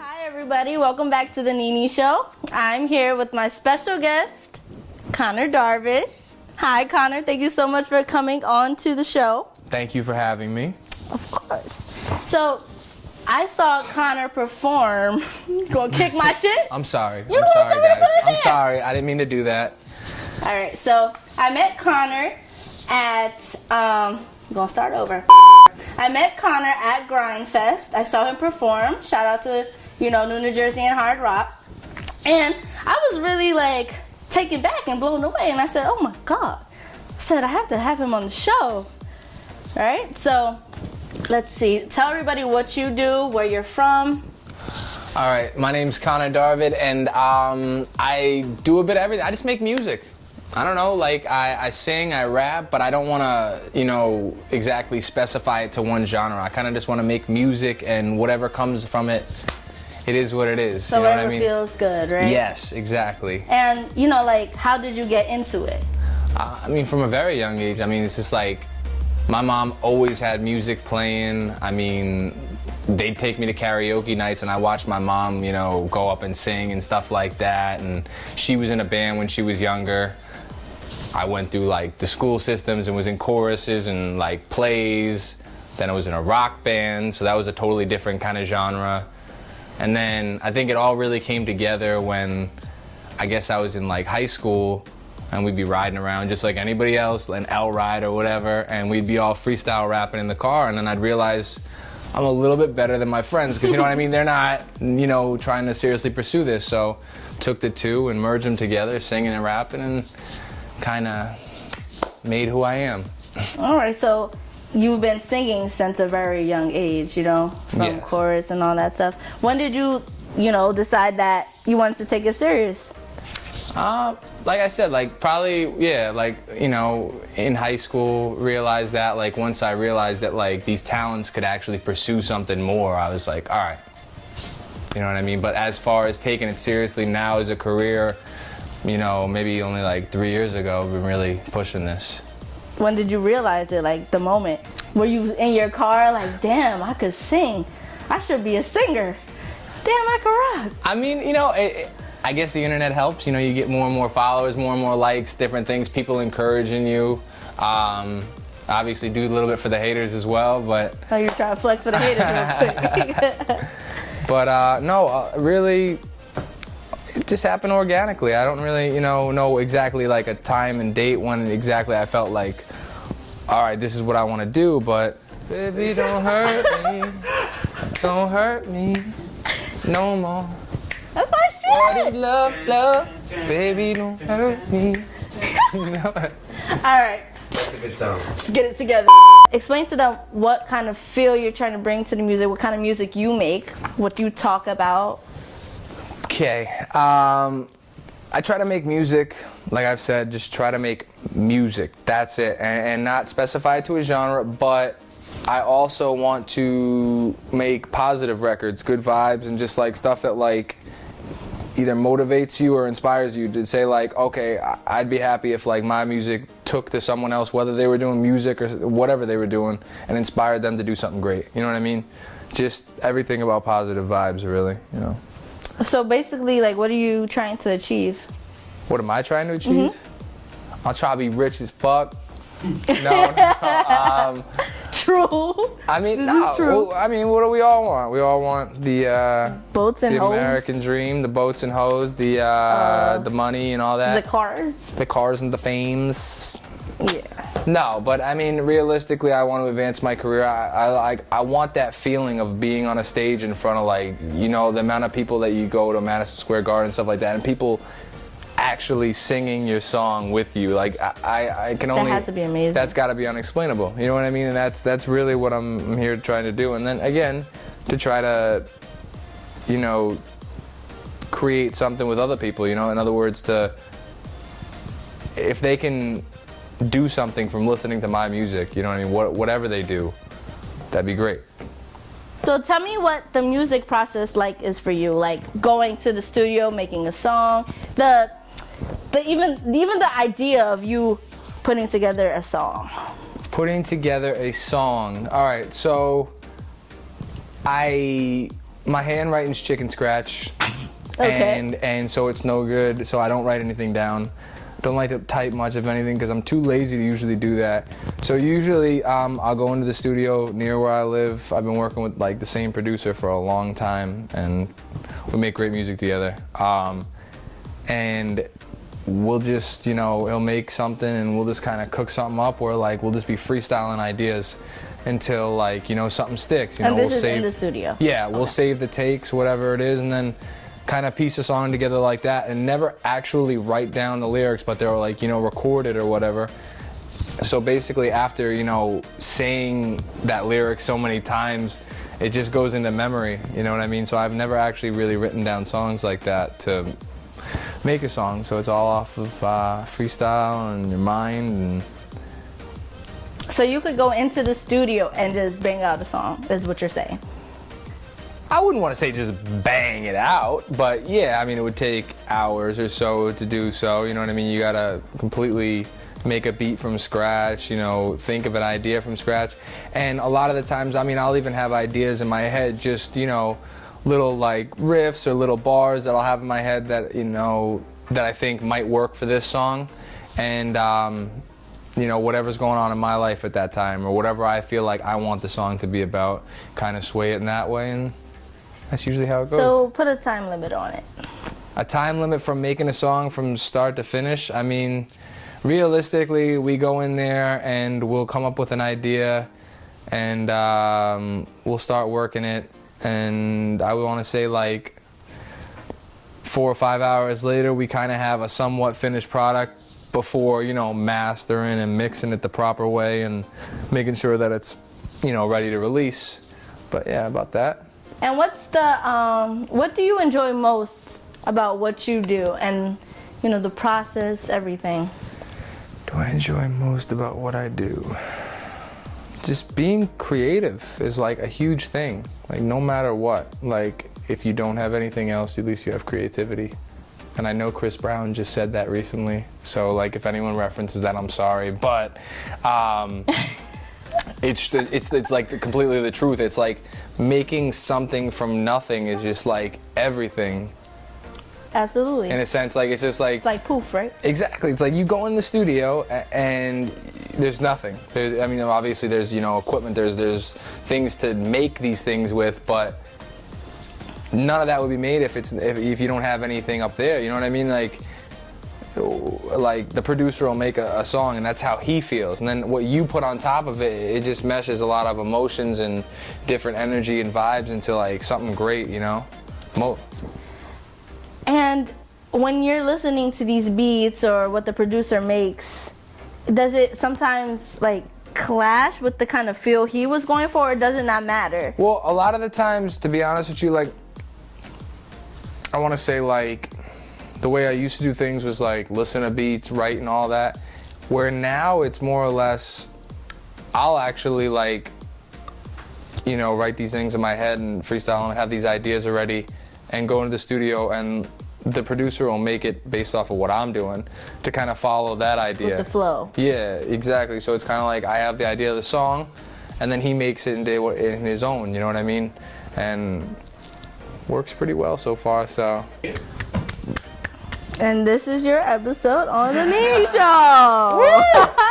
Hi everybody, welcome back to the Nene Show. I'm here with my special guest, Conor Darvid. Hi Conor, thank you so much for coming on to the show. Thank you for having me. Of course. So, I saw Conor perform. Gonna kick my shit? I'm sorry. You I'm sorry, guys. I'm there. sorry. I didn't mean to do that. Alright, so I met Conor at, gonna start over. I met Conor at Grindfest. I saw him perform. Shout out to, New Jersey and Hard Rock. And I was really like taken back and blown away. And I said, oh my God. I said, I have to have him on the show. Alright, so let's see. Tell everybody what you do, where you're from. All right, my name's Conor Darvid, and I do a bit of everything. I just make music. I don't know, like I sing, I rap, but I don't want to, exactly specify it to one genre. I kind of just want to make music, and whatever comes from it, it is what it is. So you know whatever what I mean? feels good, right? Yes, exactly. And, how did you get into it? From a very young age. It's just like, my mom always had music playing. They'd take me to karaoke nights, and I watched my mom, go up and sing and stuff like that. And she was in a band when she was younger. I went through like the school systems and was in choruses and like plays. Then I was in a rock band, so that was a totally different kind of genre. And then I think it all really came together when I guess I was in like high school, and we'd be riding around just like anybody else, an L ride or whatever, and we'd be all freestyle rapping in the car, and then I'd realize I'm a little bit better than my friends, because they're not, trying to seriously pursue this. So took the two and merged them together, singing and rapping, and kind of made who I am. All right, so you've been singing since a very young age, from Yes. chorus and all that stuff. When did you, decide that you wanted to take it serious? Like I said, in high school, realized that, once I realized that, these talents could actually pursue something more, I was like, all right. You know what I mean? But as far as taking it seriously now as a career, maybe only 3 years ago, I've been really pushing this. When did you realize it, the moment? Were you in your car damn, I could sing. I should be a singer. Damn, I could rock. I guess the internet helps. You get more and more followers, more and more likes, different things, people encouraging you. Obviously do a little bit for the haters as well, but... Oh, you're trying to flex for the haters real quick. But really, it just happened organically. I don't really, know exactly a time and date when exactly I felt like, all right, this is what I want to do, but baby, don't hurt me. Don't hurt me no more. That's my shit. What is love, baby, don't hurt me. All right. That's a good song. Let's get it together. Explain to them what kind of feel you're trying to bring to the music, what kind of music you make, what you talk about. Okay. I try to make music, like I've said, just try to make music. That's it. And not specify it to a genre, but I also want to make positive records, good vibes, and just stuff that either motivates you or inspires you to say okay, I'd be happy if my music took to someone else, whether they were doing music or whatever they were doing, and inspired them to do something great. You know what I mean? Just everything about positive vibes, really. So basically, what are you trying to achieve? What am I trying to achieve? I'll try to be rich as fuck. No. True. True. What do we all want? We all want the boats and the hoes. American dream, the boats and hoes, the money and all that. The cars and the fames. Yeah. No, but realistically, I want to advance my career. I want that feeling of being on a stage in front of the amount of people that you go to Madison Square Garden and stuff like that, and people actually singing your song with you. I can only. That has to be amazing. That's got to be unexplainable. You know what I mean? And that's really what I'm here trying to do. And then again, to try to, create something with other people. In other words, if they can do something from listening to my music, whatever they do, that'd be great. So tell me what the music process is for you, going to the studio, making a song, even the idea of you putting together a song. Putting together a song. All right, so I my handwriting's chicken scratch. Okay. And so it's no good, so I don't write anything down. Don't like to type much of anything because I'm too lazy to usually do that. So usually I'll go into the studio near where I live. I've been working with like the same producer for a long time, and we make great music together. And we'll just, you know, he'll make something and we'll just kind of cook something up, or like we'll just be freestyling ideas until, like, you know, something sticks. You know, And this we'll is save, in the studio? Yeah, we'll save the takes, whatever it is, and then kind of piece a song together like that, and never actually write down the lyrics, but they're like, you know, record it or whatever. So basically after, you know, saying that lyric so many times, it just goes into memory, you know what I mean? So I've never actually really written down songs like that to make a song, so it's all off of freestyle and your mind. And So you could go into the studio and just bang out a song, is what you're saying? I wouldn't want to say just bang it out, but yeah, I mean, it would take hours or so to do so, you know what I mean? You gotta completely make a beat from scratch, you know, think of an idea from scratch. And a lot of the times, I mean, I'll even have ideas in my head, just, you know, little like riffs or little bars that I'll have in my head that, you know, that I think might work for this song. And, you know, whatever's going on in my life at that time, or whatever I feel like I want the song to be about, kind of sway it in that way. And that's usually how it goes. So put a time limit on it. A time limit from making a song from start to finish? I mean, realistically, we go in there and we'll come up with an idea, and we'll start working it. And I would want to say like 4 or 5 hours later, we kind of have a somewhat finished product before, you know, mastering and mixing it the proper way and making sure that it's, you know, ready to release. But yeah, about that. And what's the what do you enjoy most about what you do, and, you know, the process, everything? Do I enjoy most about what I do? Just being creative is like a huge thing. Like, no matter what, like, if you don't have anything else, at least you have creativity. And I know Chris Brown just said that recently, so like if anyone references that, I'm sorry, but it's like completely the truth. It's like making something from nothing is just like everything. Absolutely. In a sense, like it's just like... It's like poof, right? Exactly. It's like you go in the studio and there's nothing. There's, I mean, obviously there's, you know, equipment, there's things to make these things with, but none of that would be made if you don't have anything up there, you know what I mean? Like the producer will make a song and that's how he feels, and then what you put on top of it, it just meshes a lot of emotions and different energy and vibes into like something great, you know? And when you're listening to these beats or what the producer makes, does it sometimes like clash with the kind of feel he was going for, or does it not matter? Well, a lot of the times, to be honest with you, like, I want to say like the way I used to do things was like listen to beats, write and all that, where now it's more or less I'll actually like, you know, write these things in my head and freestyle and have these ideas already and go into the studio, and the producer will make it based off of what I'm doing to kind of follow that idea. With the flow. Yeah, exactly. So it's kind of like I have the idea of the song, and then he makes it in his own, you know what I mean? And works pretty well so far, so. And this is your episode on the Nene Show.